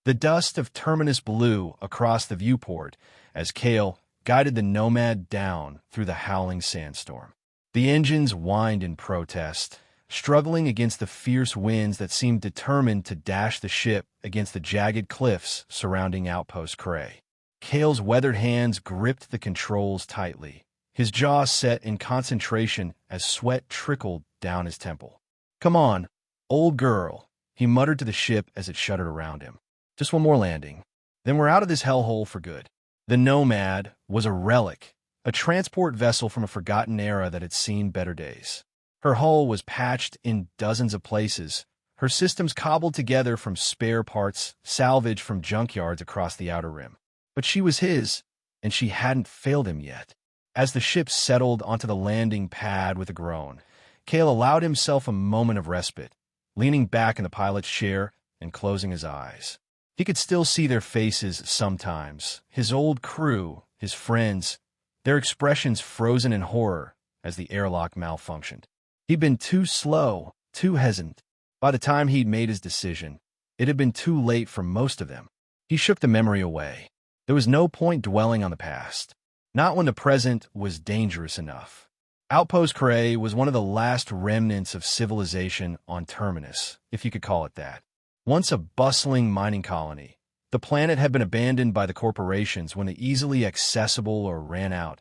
The dust of Terminus blew across the viewport as Kale guided the Nomad down through the howling sandstorm. The engines whined in protest, struggling against the fierce winds that seemed determined to dash the ship against the jagged cliffs surrounding Outpost Cray. Kale's weathered hands gripped the controls tightly, his jaw set in concentration as sweat trickled down his temple. "Come on, old girl," he muttered to the ship as it shuddered around him. "Just one more landing. Then we're out of this hellhole for good." The Nomad was a relic, a transport vessel from a forgotten era that had seen better days. Her hull was patched in dozens of places, her systems cobbled together from spare parts salvaged from junkyards across the outer rim. But she was his, and she hadn't failed him yet. As the ship settled onto the landing pad with a groan, Cale allowed himself a moment of respite, leaning back in the pilot's chair and closing his eyes. He could still see their faces sometimes, his old crew, his friends, their expressions frozen in horror as the airlock malfunctioned. He'd been too slow, too hesitant. By the time he'd made his decision, it had been too late for most of them. He shook the memory away. There was no point dwelling on the past, not when the present was dangerous enough. Outpost Cray was one of the last remnants of civilization on Terminus, if you could call it that. Once a bustling mining colony, the planet had been abandoned by the corporations when they easily accessible or ran out,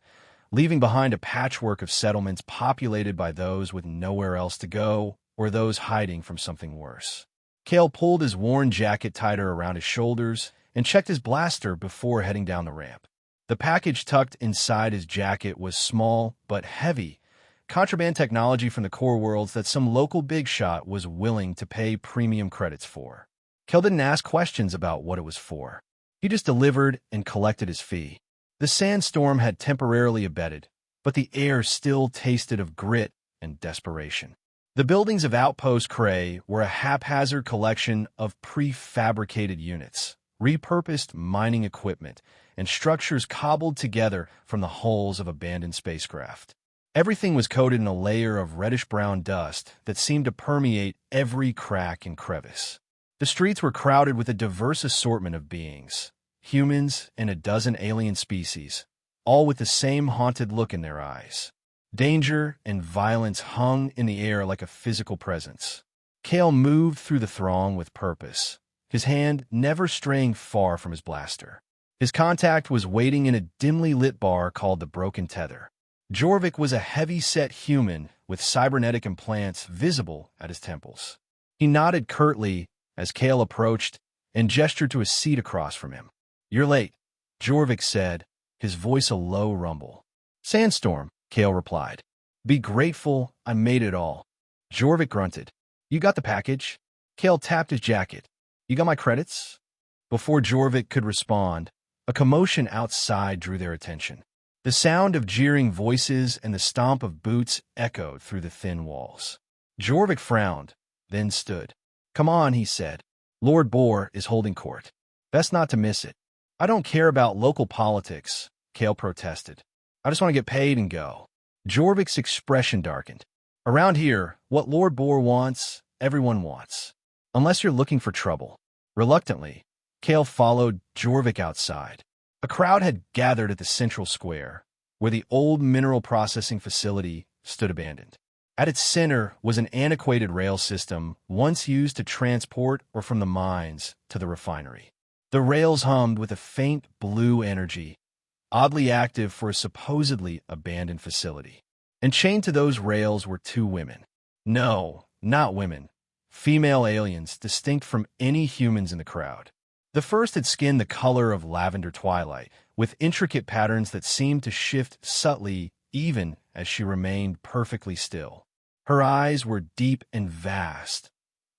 leaving behind a patchwork of settlements populated by those with nowhere else to go or those hiding from something worse. Cale pulled his worn jacket tighter around his shoulders and checked his blaster before heading down the ramp. The package tucked inside his jacket was small but heavy, contraband technology from the core worlds that some local big shot was willing to pay premium credits for. Cale didn't ask questions about what it was for. He just delivered and collected his fee. The sandstorm had temporarily abated, but the air still tasted of grit and desperation. The buildings of Outpost Cray were a haphazard collection of prefabricated units, repurposed mining equipment, and structures cobbled together from the hulls of abandoned spacecraft. Everything was coated in a layer of reddish-brown dust that seemed to permeate every crack and crevice. The streets were crowded with a diverse assortment of beings, humans and a dozen alien species, all with the same haunted look in their eyes. Danger and violence hung in the air like a physical presence. Cale moved through the throng with purpose, his hand never straying far from his blaster. His contact was waiting in a dimly lit bar called the Broken Tether. Jorvik was a heavy-set human with cybernetic implants visible at his temples. He nodded curtly as Cale approached and gestured to a seat across from him. "You're late," Jorvik said, his voice a low rumble. "Sandstorm," Cale replied. "Be grateful I made it all." Jorvik grunted. "You got the package?" Cale tapped his jacket. "You got my credits?" Before Jorvik could respond, a commotion outside drew their attention. The sound of jeering voices and the stomp of boots echoed through the thin walls. Jorvik frowned, then stood. "Come on," he said. "Lord Boar is holding court. Best not to miss it." "I don't care about local politics," Cale protested. "I just want to get paid and go." Jorvik's expression darkened. "Around here, what Lord Boar wants, everyone wants. Unless you're looking for trouble." Reluctantly, Cale followed Jorvik outside. A crowd had gathered at the central square, where the old mineral processing facility stood abandoned. At its center was an antiquated rail system once used to transport or from the mines to the refinery. The rails hummed with a faint blue energy, oddly active for a supposedly abandoned facility. And chained to those rails were two women. No, not women. Female aliens, distinct from any humans in the crowd. The first had skin the color of lavender twilight, with intricate patterns that seemed to shift subtly even as she remained perfectly still. Her eyes were deep and vast.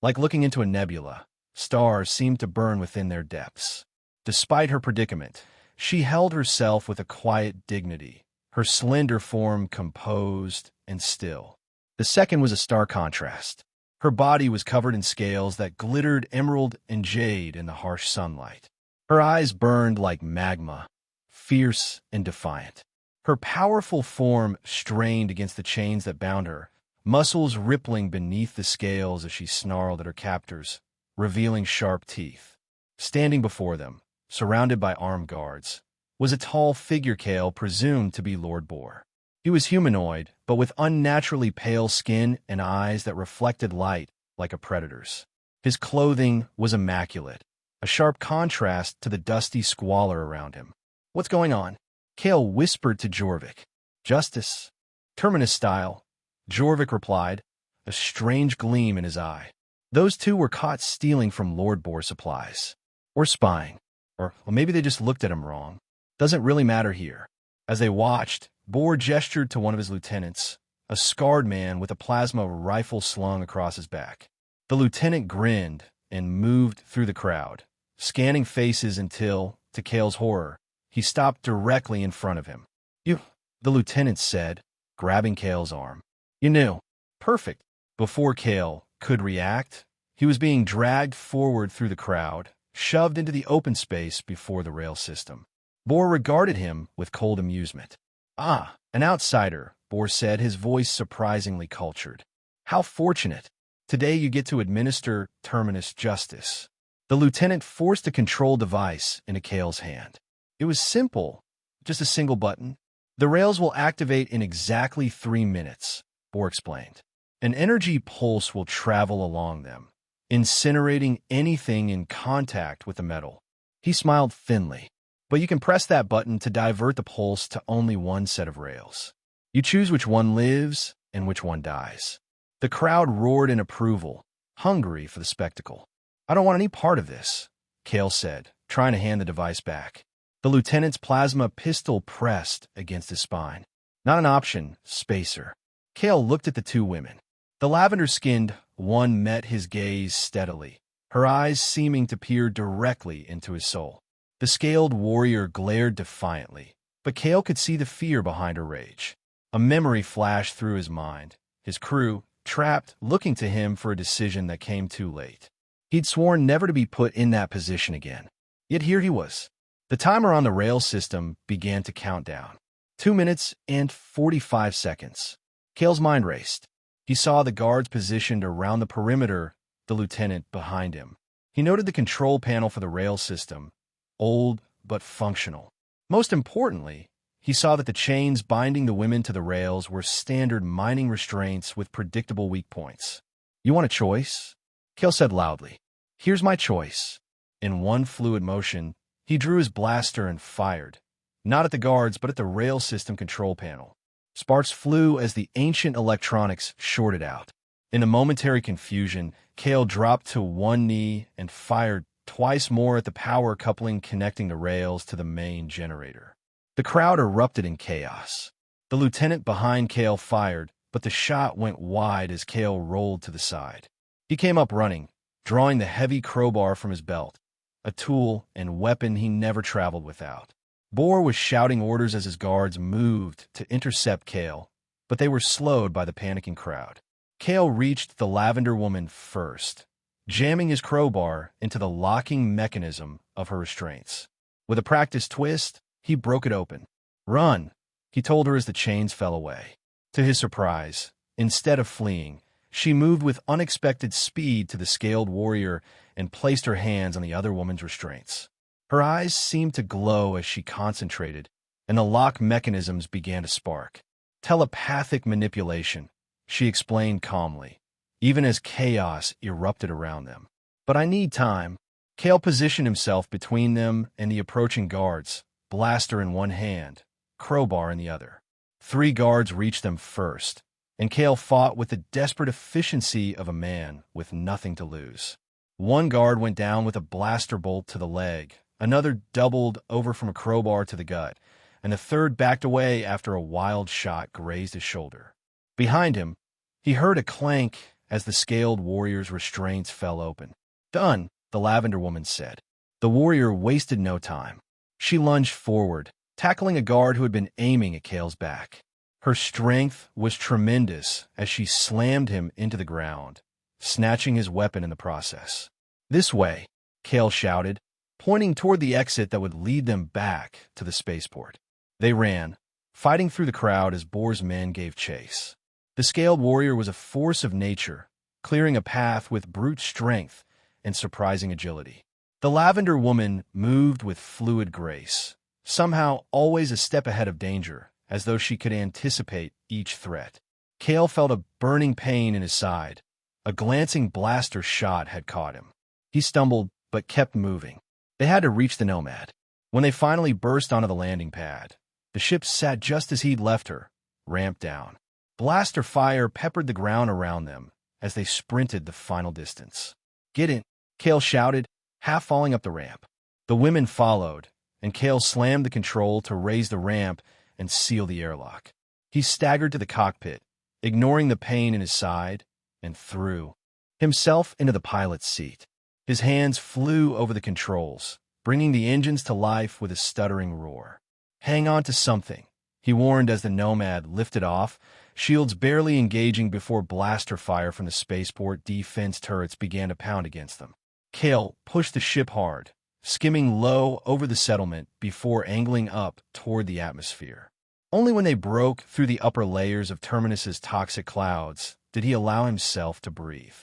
Like looking into a nebula, stars seemed to burn within their depths. Despite her predicament, she held herself with a quiet dignity, her slender form composed and still. The second was a stark contrast. Her body was covered in scales that glittered emerald and jade in the harsh sunlight. Her eyes burned like magma, fierce and defiant. Her powerful form strained against the chains that bound her, muscles rippling beneath the scales as she snarled at her captors, revealing sharp teeth. Standing before them, surrounded by armed guards, was a tall figure Kale presumed to be Lord Boar. He was humanoid, but with unnaturally pale skin and eyes that reflected light like a predator's. His clothing was immaculate, a sharp contrast to the dusty squalor around him. "What's going on?" Kale whispered to Jorvik. "Justice. Terminus style," Jorvik replied, a strange gleam in his eye. Those two were caught stealing from Lord Boar supplies. Or spying. Or maybe they just looked at him wrong. Doesn't really matter here. As they watched, Boar gestured to one of his lieutenants, a scarred man with a plasma rifle slung across his back. The lieutenant grinned and moved through the crowd, scanning faces until, to Kale's horror, he stopped directly in front of him. "You," the lieutenant said, grabbing Kale's arm. "You knew. Perfect." Before Kale could react, he was being dragged forward through the crowd, shoved into the open space before the rail system. Boar regarded him with cold amusement. "Ah, an outsider," Boar said, his voice surprisingly cultured. "How fortunate. Today you get to administer terminus justice." The lieutenant forced a control device into Kale's hand. It was simple, just a single button. "The rails will activate in exactly 3 minutes," Boar explained. "An energy pulse will travel along them, incinerating anything in contact with the metal." He smiled thinly. "But you can press that button to divert the pulse to only one set of rails. You choose which one lives and which one dies." The crowd roared in approval, hungry for the spectacle. "I don't want any part of this," Kale said, trying to hand the device back. The lieutenant's plasma pistol pressed against his spine. "Not an option, Spacer." Kale looked at the two women. The lavender-skinned one met his gaze steadily, her eyes seeming to peer directly into his soul. The scaled warrior glared defiantly, but Kale could see the fear behind her rage. A memory flashed through his mind, his crew, trapped, looking to him for a decision that came too late. He'd sworn never to be put in that position again. Yet here he was. The timer on the rail system began to count down. 2 minutes and 45 seconds. Kale's mind raced. He saw the guards positioned around the perimeter, the lieutenant behind him. He noted the control panel for the rail system, old but functional. Most importantly, he saw that the chains binding the women to the rails were standard mining restraints with predictable weak points. "You want a choice?" Kale said loudly. "Here's my choice." In one fluid motion, he drew his blaster and fired, not at the guards but at the rail system control panel. Sparks flew as the ancient electronics shorted out. In a momentary confusion, Kale dropped to one knee and fired twice more at the power coupling connecting the rails to the main generator. The crowd erupted in chaos. The lieutenant behind Kale fired, but the shot went wide as Kale rolled to the side. He came up running, drawing the heavy crowbar from his belt, a tool and weapon he never traveled without. Boar was shouting orders as his guards moved to intercept Kale, but they were slowed by the panicking crowd. Kale reached the lavender woman first, jamming his crowbar into the locking mechanism of her restraints. With a practiced twist, he broke it open. "Run," he told her as the chains fell away. To his surprise, instead of fleeing, she moved with unexpected speed to the scaled warrior and placed her hands on the other woman's restraints. Her eyes seemed to glow as she concentrated, and the lock mechanisms began to spark. "Telepathic manipulation," she explained calmly, even as chaos erupted around them. "But I need time." Kale positioned himself between them and the approaching guards, blaster in one hand, crowbar in the other. 3 guards reached them first, and Kale fought with the desperate efficiency of a man with nothing to lose. One guard went down with a blaster bolt to the leg, another doubled over from a crowbar to the gut, and a third backed away after a wild shot grazed his shoulder. Behind him, he heard a clank as the scaled warrior's restraints fell open. "Done," the lavender woman said. The warrior wasted no time. She lunged forward, tackling a guard who had been aiming at Kale's back. Her strength was tremendous as she slammed him into the ground, snatching his weapon in the process. "This way," Kale shouted, pointing toward the exit that would lead them back to the spaceport. They ran, fighting through the crowd as Boar's men gave chase. The scaled warrior was a force of nature, clearing a path with brute strength and surprising agility. The lavender woman moved with fluid grace, somehow always a step ahead of danger, as though she could anticipate each threat. Cale felt a burning pain in his side. A glancing blaster shot had caught him. He stumbled, but kept moving. They had to reach the Nomad. When they finally burst onto the landing pad, the ship sat just as he'd left her, ramped down. Blaster fire peppered the ground around them as they sprinted the final distance. "Get in," Cale shouted, half falling up the ramp. The women followed, and Cale slammed the control to raise the ramp and seal the airlock. He staggered to the cockpit, ignoring the pain in his side, and threw himself into the pilot's seat. His hands flew over the controls, bringing the engines to life with a stuttering roar. "Hang on to something," he warned as the Nomad lifted off, shields barely engaging before blaster fire from the spaceport defense turrets began to pound against them. Cale pushed the ship hard, skimming low over the settlement before angling up toward the atmosphere. Only when they broke through the upper layers of Terminus's toxic clouds did he allow himself to breathe.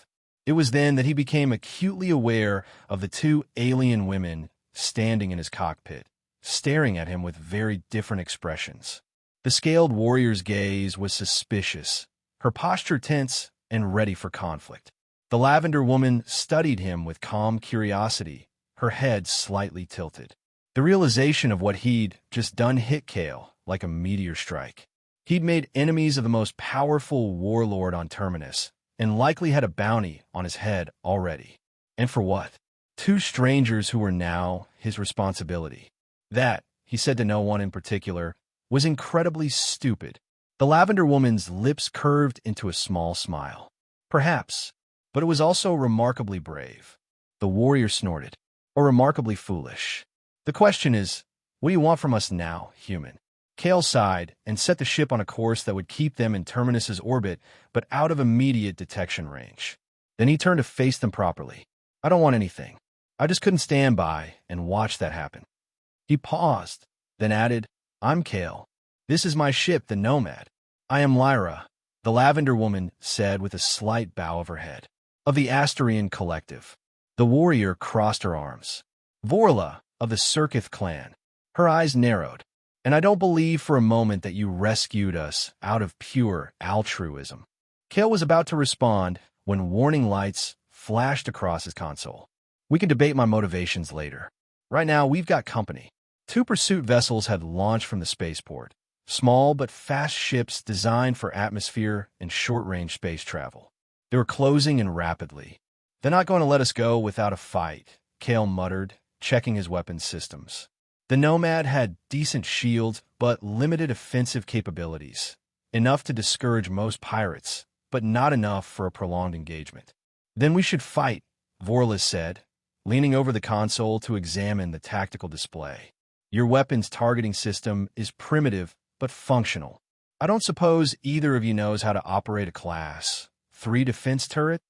It was then that he became acutely aware of the two alien women standing in his cockpit, staring at him with very different expressions. The scaled warrior's gaze was suspicious, her posture tense and ready for conflict. The lavender woman studied him with calm curiosity, her head slightly tilted. The realization of what he'd just done hit Cale like a meteor strike. He'd made enemies of the most powerful warlord on Terminus, and likely had a bounty on his head already. And for what? Two strangers who were now his responsibility. That, he said to no one in particular, was incredibly stupid. The lavender woman's lips curved into a small smile. Perhaps, but it was also remarkably brave. The warrior snorted, or remarkably foolish. "The question is, what do you want from us now, human?" Cale sighed and set the ship on a course that would keep them in Terminus's orbit, but out of immediate detection range. Then he turned to face them properly. "I don't want anything. I just couldn't stand by and watch that happen." He paused, then added, "I'm Cale. This is my ship, the Nomad. I am Lyra," the lavender woman said with a slight bow of her head. "Of the Asterian Collective." The warrior crossed her arms. "Vorla, of the Circuith clan." Her eyes narrowed. "And I don't believe for a moment that you rescued us out of pure altruism." Cale was about to respond when warning lights flashed across his console. "We can debate my motivations later. Right now, we've got company." Two pursuit vessels had launched from the spaceport, small but fast ships designed for atmosphere and short-range space travel. They were closing in rapidly. "They're not going to let us go without a fight," Cale muttered, checking his weapons systems. The Nomad had decent shields, but limited offensive capabilities, enough to discourage most pirates, but not enough for a prolonged engagement. "Then we should fight," Vorla said, leaning over the console to examine the tactical display. "Your weapons targeting system is primitive, but functional. I don't suppose either of you knows how to operate a Class 3 defense turret?"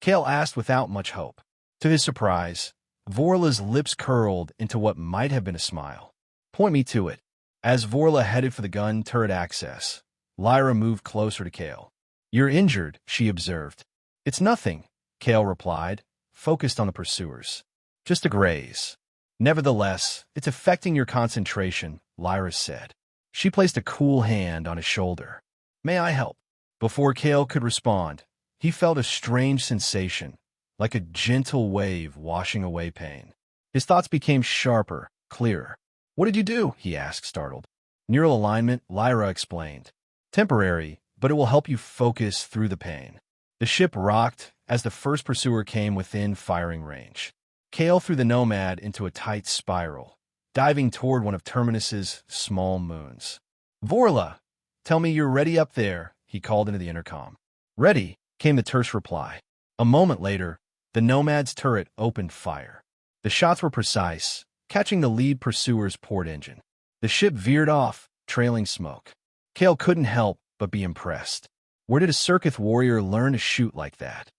Cale asked without much hope. To his surprise, Vorla's lips curled into what might have been a smile. "Point me to it." As Vorla headed for the gun turret access, Lyra moved closer to Cale. "You're injured," she observed. "It's nothing," Cale replied, focused on the pursuers. "Just a graze." "Nevertheless, it's affecting your concentration," Lyra said. She placed a cool hand on his shoulder. "May I help?" Before Cale could respond, he felt a strange sensation, like a gentle wave washing away pain. His thoughts became sharper, clearer. "What did you do?" he asked, startled. "Neural alignment," Lyra explained. "Temporary, but it will help you focus through the pain." The ship rocked as the first pursuer came within firing range. Cale threw the Nomad into a tight spiral, diving toward one of Terminus's small moons. "Vorla, tell me you're ready up there," he called into the intercom. "Ready," came the terse reply. A moment later, the Nomad's turret opened fire. The shots were precise, catching the lead pursuer's port engine. The ship veered off, trailing smoke. Cale couldn't help but be impressed. Where did a Circuith warrior learn to shoot like that?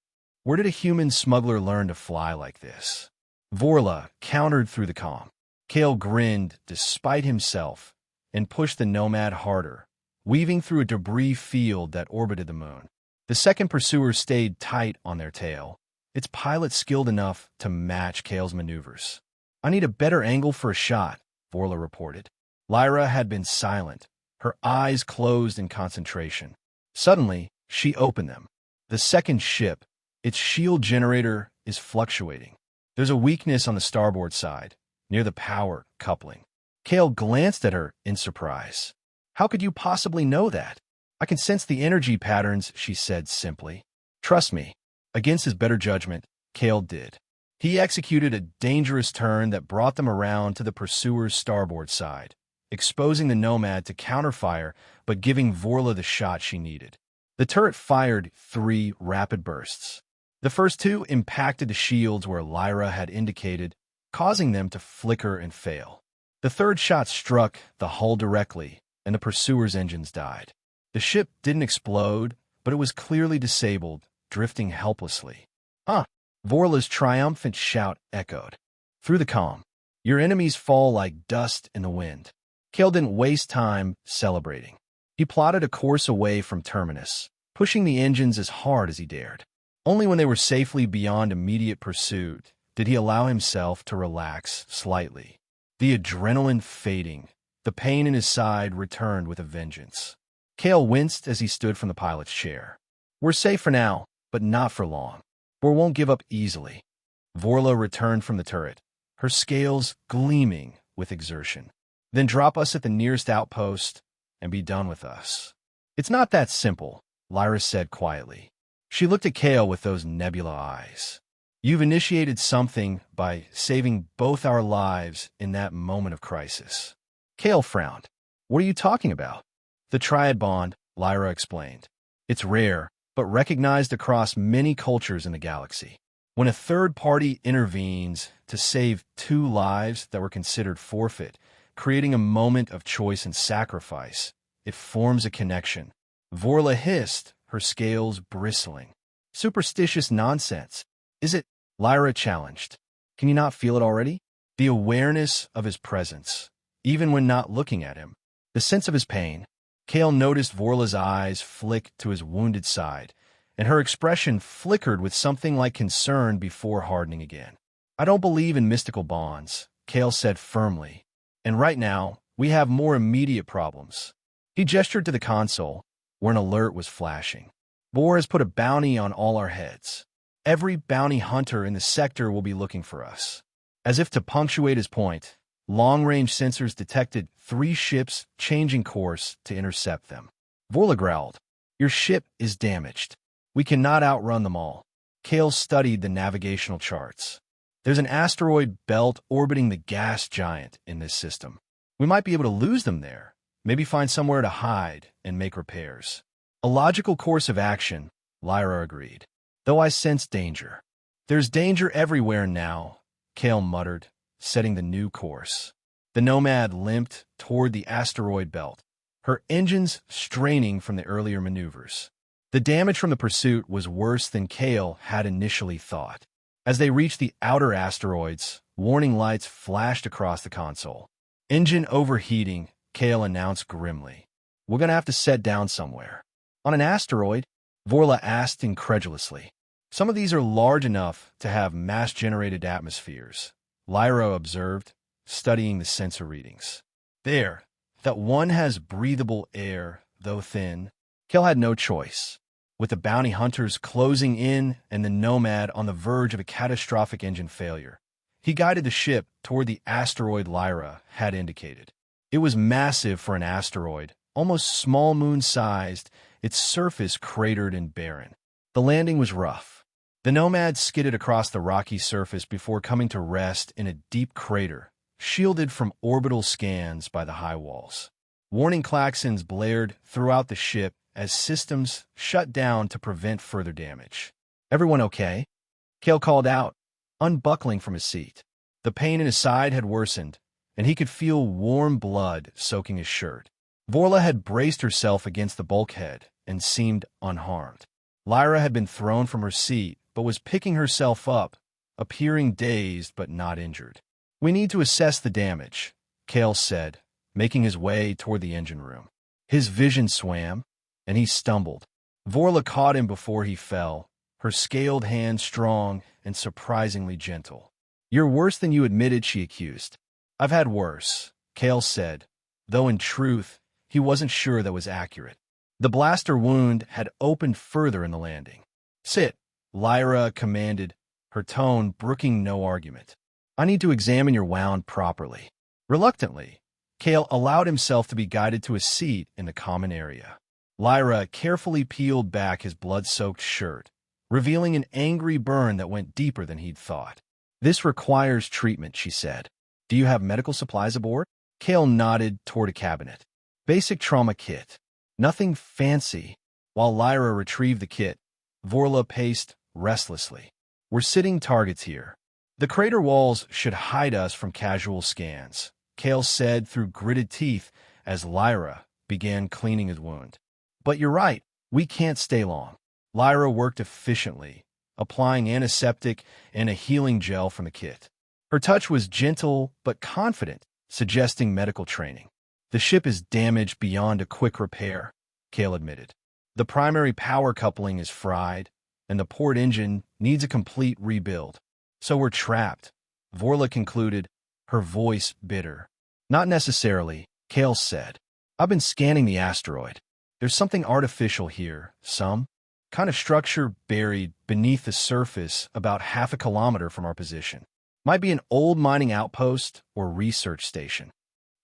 Where did a human smuggler learn to fly like this? Vorla countered through the comm. Cale grinned despite himself and pushed the Nomad harder, weaving through a debris field that orbited the moon. The second pursuer stayed tight on their tail, its pilot skilled enough to match Kale's maneuvers. I need a better angle for a shot, Vorla reported. Lyra had been silent, her eyes closed in concentration. Suddenly, she opened them. The second ship, its shield generator, is fluctuating. There's a weakness on the starboard side, near the power coupling. Kale glanced at her in surprise. How could you possibly know that? I can sense the energy patterns, she said simply. Trust me. Against his better judgment, Kale did. He executed a dangerous turn that brought them around to the pursuer's starboard side, exposing the Nomad to counterfire but giving Vorla the shot she needed. The turret fired 3 rapid bursts. The first 2 impacted the shields where Lyra had indicated, causing them to flicker and fail. The third shot struck the hull directly, and the pursuer's engines died. The ship didn't explode, but it was clearly disabled, drifting helplessly. Huh! Vorla's triumphant shout echoed through the calm. Your enemies fall like dust in the wind. Kale didn't waste time celebrating. He plotted a course away from Terminus, pushing the engines as hard as he dared. Only when they were safely beyond immediate pursuit did he allow himself to relax slightly. The adrenaline fading, the pain in his side returned with a vengeance. Kale winced as he stood from the pilot's chair. We're safe for now, but not for long. We won't give up easily. Vorla returned from the turret, her scales gleaming with exertion. Then drop us at the nearest outpost and be done with us. It's not that simple, Lyra said quietly. She looked at Kale with those nebula eyes. You've initiated something by saving both our lives in that moment of crisis. Kale frowned. What are you talking about? The Triad bond, Lyra explained. It's rare, but recognized across many cultures in the galaxy. When a third party intervenes to save 2 lives that were considered forfeit, creating a moment of choice and sacrifice, it forms a connection. Vorla hissed, her scales bristling. Superstitious nonsense. Is it? Lyra challenged. Can you not feel it already? The awareness of his presence, even when not looking at him. The sense of his pain. Kale noticed Vorla's eyes flick to his wounded side, and her expression flickered with something like concern before hardening again. I don't believe in mystical bonds, Kale said firmly. And right now, we have more immediate problems. He gestured to the console, where an alert was flashing. Bohr has put a bounty on all our heads. Every bounty hunter in the sector will be looking for us. As if to punctuate his point, long-range sensors detected 3 ships changing course to intercept them. Vorla growled, Your ship is damaged. We cannot outrun them all. Kale studied the navigational charts. There's an asteroid belt orbiting the gas giant in this system. We might be able to lose them there, maybe find somewhere to hide and make repairs. A logical course of action, Lyra agreed, though I sense danger. There's danger everywhere now, Kale muttered, setting the new course. The Nomad limped toward the asteroid belt, her engines straining from the earlier maneuvers. The damage from the pursuit was worse than Kale had initially thought. As they reached the outer asteroids, warning lights flashed across the console. Engine overheating, Kale announced grimly. We're going to have to set down somewhere. On an asteroid? Vorla asked incredulously. Some of these are large enough to have mass-generated atmospheres, Lyra observed, studying the sensor readings. There, that one has breathable air, though thin. Kale had no choice. With the bounty hunters closing in and the Nomad on the verge of a catastrophic engine failure, he guided the ship toward the asteroid Lyra had indicated. It was massive for an asteroid, almost small moon-sized, its surface cratered and barren. The landing was rough. The Nomad skidded across the rocky surface before coming to rest in a deep crater, shielded from orbital scans by the high walls. Warning klaxons blared throughout the ship as systems shut down to prevent further damage. Everyone okay? Kale called out, unbuckling from his seat. The pain in his side had worsened, and he could feel warm blood soaking his shirt. Vorla had braced herself against the bulkhead and seemed unharmed. Lyra had been thrown from her seat, but was picking herself up, appearing dazed but not injured. We need to assess the damage, Kale said, making his way toward the engine room. His vision swam, and he stumbled. Vorla caught him before he fell, her scaled hand strong and surprisingly gentle. "You're worse than you admitted," she accused. "I've had worse," Kale said, though in truth, he wasn't sure that was accurate. The blaster wound had opened further in the landing. "Sit," Lyra commanded, her tone brooking no argument. "I need to examine your wound properly." Reluctantly, Kale allowed himself to be guided to a seat in the common area. Lyra carefully peeled back his blood-soaked shirt, revealing an angry burn that went deeper than he'd thought. "This requires treatment," she said. "Do you have medical supplies aboard?" Kale nodded toward a cabinet. "Basic trauma kit. Nothing fancy." While Lyra retrieved the kit, Vorla paced restlessly. "We're sitting targets here. The crater walls should hide us from casual scans," Kale said through gritted teeth as Lyra began cleaning his wound. "But you're right, we can't stay long." Lyra worked efficiently, applying antiseptic and a healing gel from the kit. Her touch was gentle but confident, suggesting medical training. "The ship is damaged beyond a quick repair," Kale admitted. "The primary power coupling is fried, and the port engine needs a complete rebuild. So we're trapped," Vorla concluded, her voice bitter. "Not necessarily," Kale said. "I've been scanning the asteroid. There's something artificial here, some kind of structure buried beneath the surface about half a kilometer from our position. Might be an old mining outpost or research station."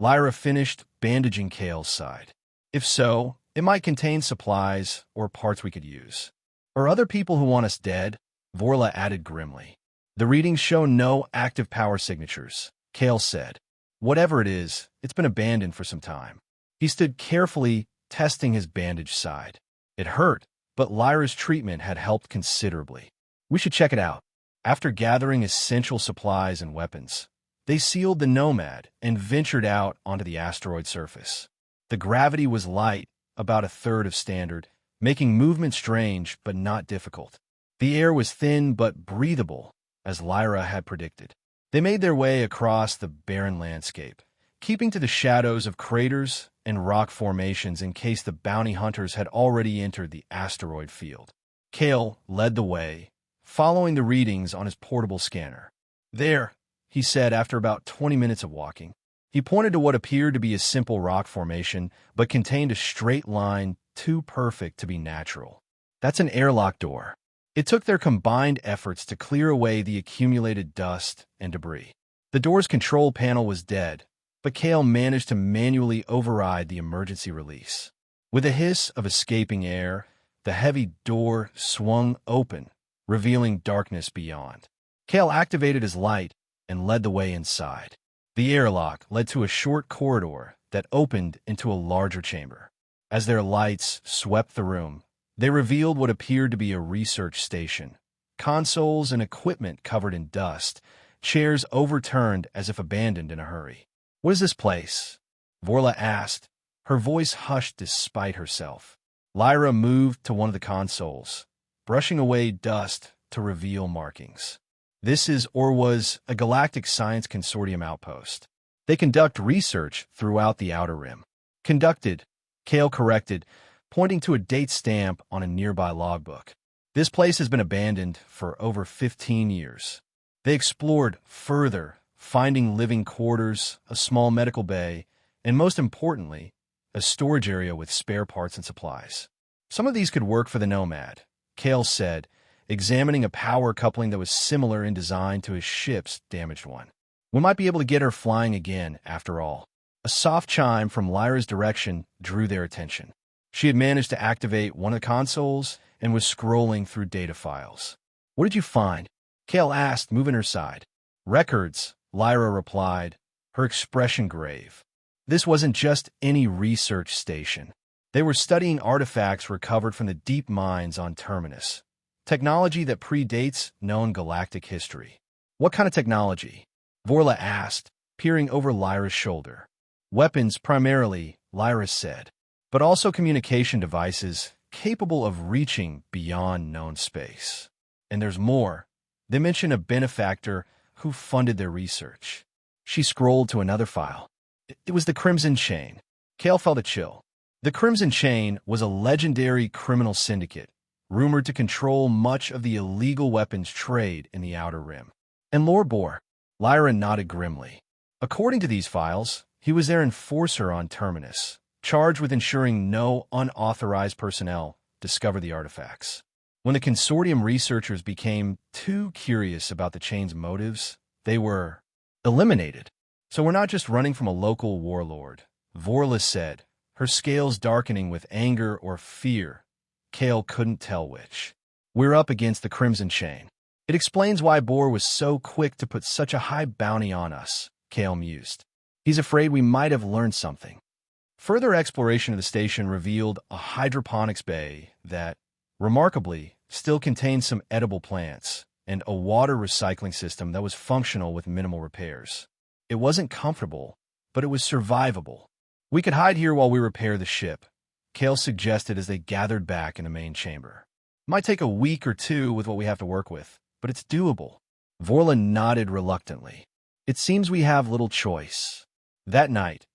Lyra finished bandaging Kale's side. "If so, it might contain supplies or parts we could use." "Or other people who want us dead," Vorla added grimly. "The readings show no active power signatures," Kale said. "Whatever it is, it's been abandoned for some time." He stood carefully testing his bandaged side. It hurt, but Lyra's treatment had helped considerably. "We should check it out." After gathering essential supplies and weapons, they sealed the Nomad and ventured out onto the asteroid surface. The gravity was light, about a third of standard, making movement strange but not difficult. The air was thin but breathable, as Lyra had predicted. They made their way across the barren landscape, keeping to the shadows of craters and rock formations in case the bounty hunters had already entered the asteroid field. Kale led the way, following the readings on his portable scanner. "There," he said after about 20 minutes of walking. He pointed to what appeared to be a simple rock formation, but contained a straight line too perfect to be natural. "That's an airlock door." It took their combined efforts to clear away the accumulated dust and debris. The door's control panel was dead, but Kale managed to manually override the emergency release. With a hiss of escaping air, the heavy door swung open, revealing darkness beyond. Kale activated his light and led the way inside. The airlock led to a short corridor that opened into a larger chamber. As their lights swept the room, they revealed what appeared to be a research station. Consoles and equipment covered in dust, chairs overturned as if abandoned in a hurry. "What is this place?" Vorla asked, her voice hushed despite herself. Lyra moved to one of the consoles, brushing away dust to reveal markings. "This is or was a Galactic Science Consortium outpost. They conduct research throughout the Outer Rim." "Conducted," Kale corrected, pointing to a date stamp on a nearby logbook. "This place has been abandoned for over 15 years. They explored further, finding living quarters, a small medical bay, and most importantly, a storage area with spare parts and supplies. Some of these could work for the Nomad," Kale said, examining a power coupling that was similar in design to his ship's damaged one. "We might be able to get her flying again, after all." A soft chime from Lyra's direction drew their attention. She had managed to activate one of the consoles and was scrolling through data files. "What did you find?" Kale asked, moving her side. "Records," Lyra replied, her expression grave. This wasn't just any research station. They were studying artifacts recovered from the deep mines on Terminus, technology that predates known galactic history. "What kind of technology?" Vorla asked, peering over Lyra's shoulder. "Weapons primarily," Lyra said, "but also communication devices capable of reaching beyond known space. And there's more. They mention a benefactor who funded their research." She scrolled to another file. It was the Crimson Chain. Kale felt a chill. The Crimson Chain was a legendary criminal syndicate, rumored to control much of the illegal weapons trade in the Outer Rim. And Lord Boar? Lyra nodded grimly. According to these files, he was their enforcer on Terminus, charged with ensuring no unauthorized personnel discover the artifacts. When the consortium researchers became too curious about the chain's motives, they were eliminated. So we're not just running from a local warlord, Vorla said, her scales darkening with anger or fear. Kale couldn't tell which. We're up against the Crimson Chain. It explains why Boar was so quick to put such a high bounty on us, Kale mused. He's afraid we might have learned something. Further exploration of the station revealed a hydroponics bay that, remarkably, still contained some edible plants and a water recycling system that was functional with minimal repairs. It wasn't comfortable, but it was survivable. We could hide here while we repair the ship, Kale suggested as they gathered back in the main chamber. Might take a week or two with what we have to work with, but it's doable. Vorla nodded reluctantly. It seems we have little choice. That night,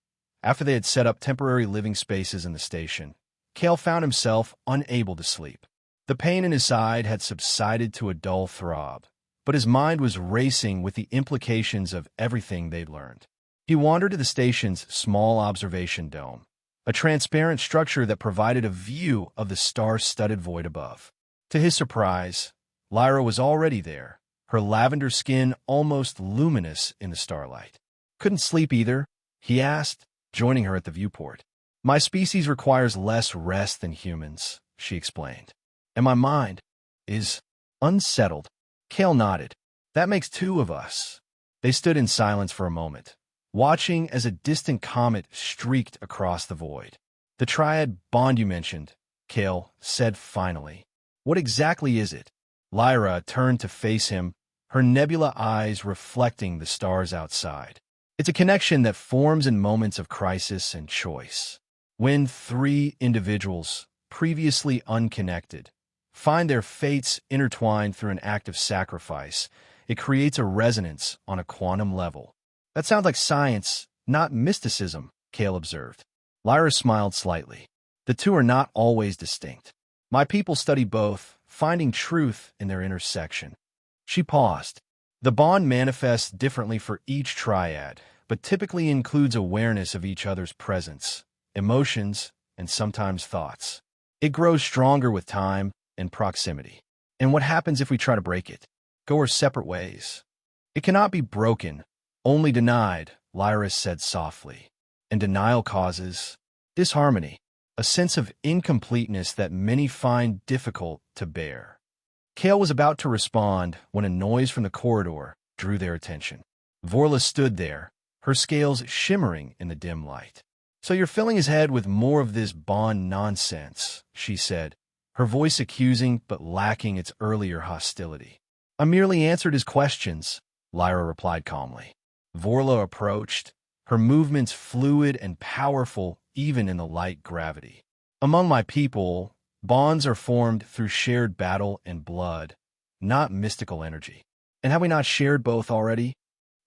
after they had set up temporary living spaces in the station, Kale found himself unable to sleep. The pain in his side had subsided to a dull throb, but his mind was racing with the implications of everything they'd learned. He wandered to the station's small observation dome, a transparent structure that provided a view of the star-studded void above. To his surprise, Lyra was already there, her lavender skin almost luminous in the starlight. Couldn't sleep either? He asked, joining her at the viewport. My species requires less rest than humans, she explained. And my mind is unsettled. Kale nodded. That makes two of us. They stood in silence for a moment, watching as a distant comet streaked across the void. The triad bond you mentioned, Kale said finally. What exactly is it? Lyra turned to face him, her nebula eyes reflecting the stars outside. It's a connection that forms in moments of crisis and choice. When three individuals, previously unconnected, find their fates intertwined through an act of sacrifice, it creates a resonance on a quantum level. That sounds like science, not mysticism, Kale observed. Lyra smiled slightly. The two are not always distinct. My people study both, finding truth in their intersection. She paused. The bond manifests differently for each triad, but typically includes awareness of each other's presence, emotions, and sometimes thoughts. It grows stronger with time and proximity. And what happens if we try to break it? Go our separate ways. It cannot be broken, only denied, Lyra said softly. And denial causes disharmony, a sense of incompleteness that many find difficult to bear. Kale was about to respond when a noise from the corridor drew their attention. Vorla stood there, her scales shimmering in the dim light. So you're filling his head with more of this bond nonsense, she said, her voice accusing but lacking its earlier hostility. I merely answered his questions, Lyra replied calmly. Vorla approached, her movements fluid and powerful even in the light gravity. Among my people, bonds are formed through shared battle and blood, not mystical energy. And have we not shared both already?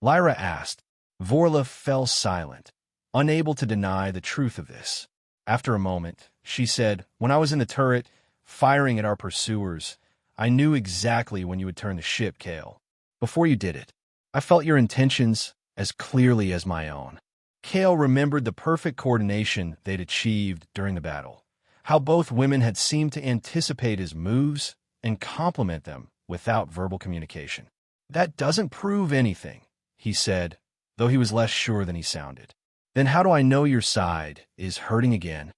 Lyra asked. Vorla fell silent, unable to deny the truth of this. After a moment, she said, when I was in the turret, firing at our pursuers, I knew exactly when you would turn the ship, Kale. Before you did it, I felt your intentions as clearly as my own. Kale remembered the perfect coordination they'd achieved during the battle, how both women had seemed to anticipate his moves and complement them without verbal communication. That doesn't prove anything, he said, though he was less sure than he sounded. Then how do I know your side is hurting again?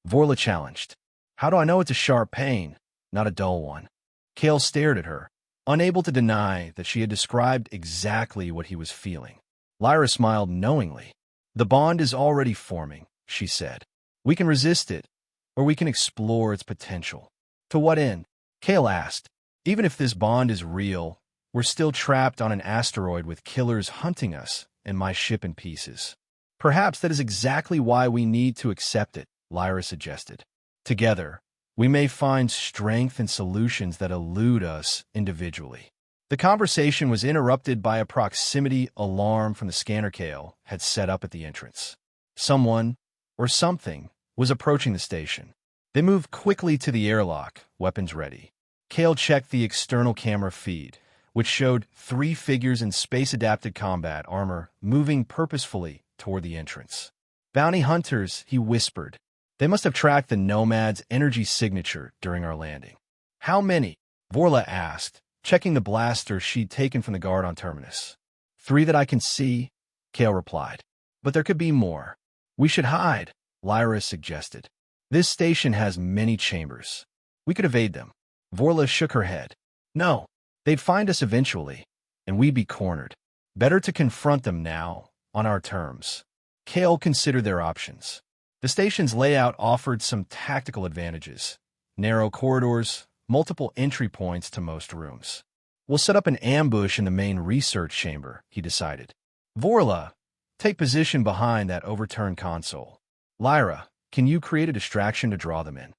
Vorla challenged. How do I know it's a sharp pain, not a dull one? Kale stared at her, unable to deny that she had described exactly what he was feeling. Lyra smiled knowingly. The bond is already forming, she said. We can resist it, or we can explore its potential. To what end? Kale asked. Even if this bond is real, we're still trapped on an asteroid with killers hunting us and my ship in pieces. Perhaps that is exactly why we need to accept it, Lyra suggested. Together, we may find strength and solutions that elude us individually. The conversation was interrupted by a proximity alarm from the scanner Kale had set up at the entrance. Someone, or something, was approaching the station. They moved quickly to the airlock, weapons ready. Kale checked the external camera feed, which showed 3 figures in space-adapted combat armor moving purposefully toward the entrance. Bounty hunters, he whispered. They must have tracked the Nomad's energy signature during our landing. How many? Vorla asked, checking the blaster she'd taken from the guard on Terminus. 3 that I can see, Kale replied. But there could be more. We should hide, Lyra suggested. This station has many chambers. We could evade them. Vorla shook her head. No, they'd find us eventually, and we'd be cornered. Better to confront them now, on our terms. Kale considered their options. The station's layout offered some tactical advantages. Narrow corridors, multiple entry points to most rooms. We'll set up an ambush in the main research chamber, he decided. Vorla, take position behind that overturned console. Lyra, can you create a distraction to draw them in?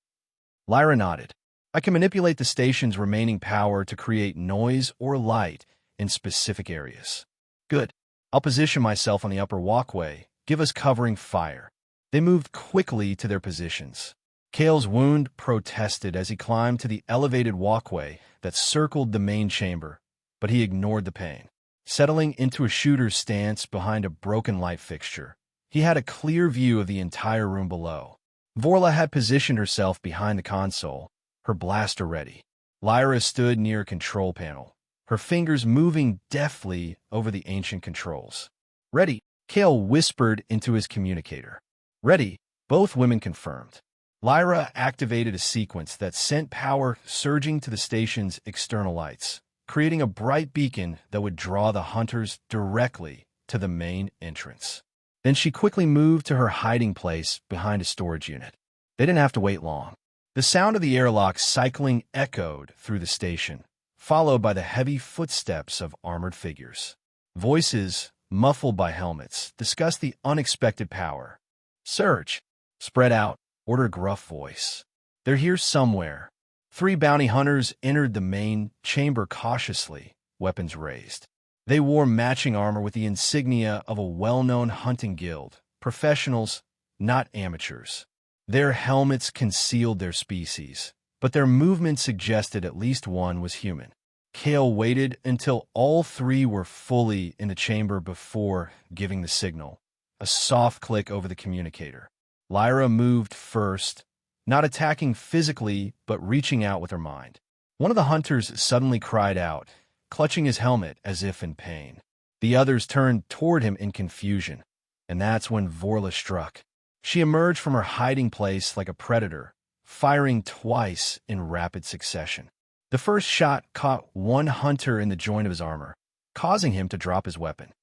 Lyra nodded. I can manipulate the station's remaining power to create noise or light in specific areas. Good. I'll position myself on the upper walkway. Give us covering fire. They moved quickly to their positions. Kale's wound protested as he climbed to the elevated walkway that circled the main chamber, but he ignored the pain. Settling into a shooter's stance behind a broken light fixture, he had a clear view of the entire room below. Vorla had positioned herself behind the console, her blaster ready. Lyra stood near a control panel, her fingers moving deftly over the ancient controls. Ready, Kale whispered into his communicator. Ready, both women confirmed. Lyra activated a sequence that sent power surging to the station's external lights, creating a bright beacon that would draw the hunters directly to the main entrance. Then she quickly moved to her hiding place behind a storage unit. They didn't have to wait long. The sound of the airlock cycling echoed through the station, followed by the heavy footsteps of armored figures. Voices, muffled by helmets, discussed the unexpected power. Surge. Spread out, ordered a gruff voice. They're here somewhere. 3 bounty hunters entered the main chamber cautiously, weapons raised. They wore matching armor with the insignia of a well-known hunting guild, professionals, not amateurs. Their helmets concealed their species, but their movement suggested at least one was human. Kale waited until all 3 were fully in the chamber before giving the signal. A soft click over the communicator. Lyra moved first, not attacking physically, but reaching out with her mind. One of the hunters suddenly cried out, clutching his helmet as if in pain. The others turned toward him in confusion, and that's when Vorla struck. She emerged from her hiding place like a predator, firing twice in rapid succession. The first shot caught one hunter in the joint of his armor, causing him to drop his weapon.